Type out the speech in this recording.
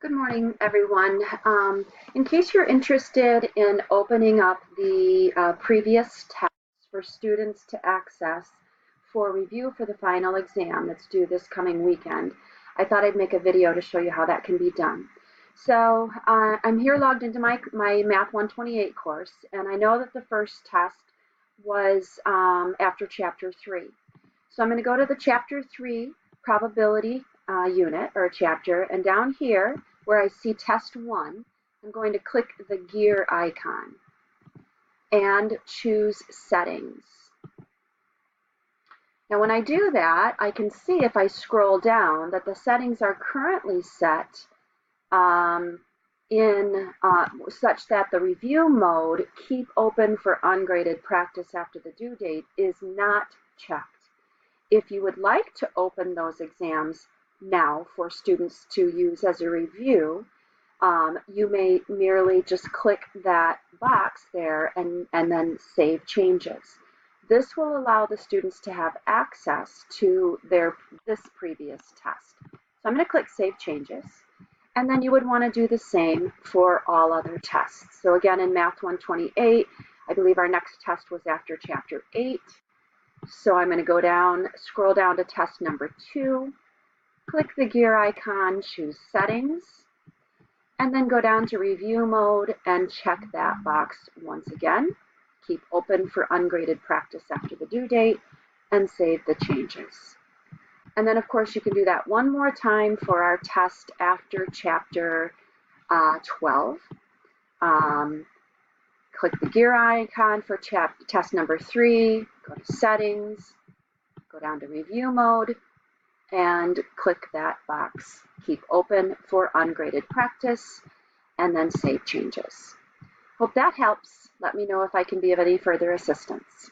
Good morning, everyone. In case you're interested in opening up the previous tests for students to access for review for the final exam that's due this coming weekend, I thought I'd make a video to show you how that can be done. So I'm here logged into my Math 128 course, and I know that the first test was after Chapter 3. So I'm going to go to the Chapter 3 probability unit or chapter, and down here where I see test 1, I'm going to click the gear icon and choose settings. Now when I do that, I can see if I scroll down that the settings are currently set in such that the review mode, keep open for ungraded practice after the due date, is not checked. If you would like to open those exams now for students to use as a review, you may merely just click that box there and then save changes. This will allow the students to have access to this previous test. So I'm going to click Save Changes, and then you would want to do the same for all other tests. So again, in Math 128, I believe our next test was after Chapter 8. So I'm going to go down, scroll down to test number 2, click the gear icon, choose Settings, and then go down to Review Mode and check that box once again. Keep open for ungraded practice after the due date and save the changes. And then, of course, you can do that one more time for our test after Chapter 12. Click the gear icon for test number 3, go to Settings, go down to Review Mode, and click that box. Keep open for ungraded practice, and then save changes. Hope that helps. Let me know if I can be of any further assistance.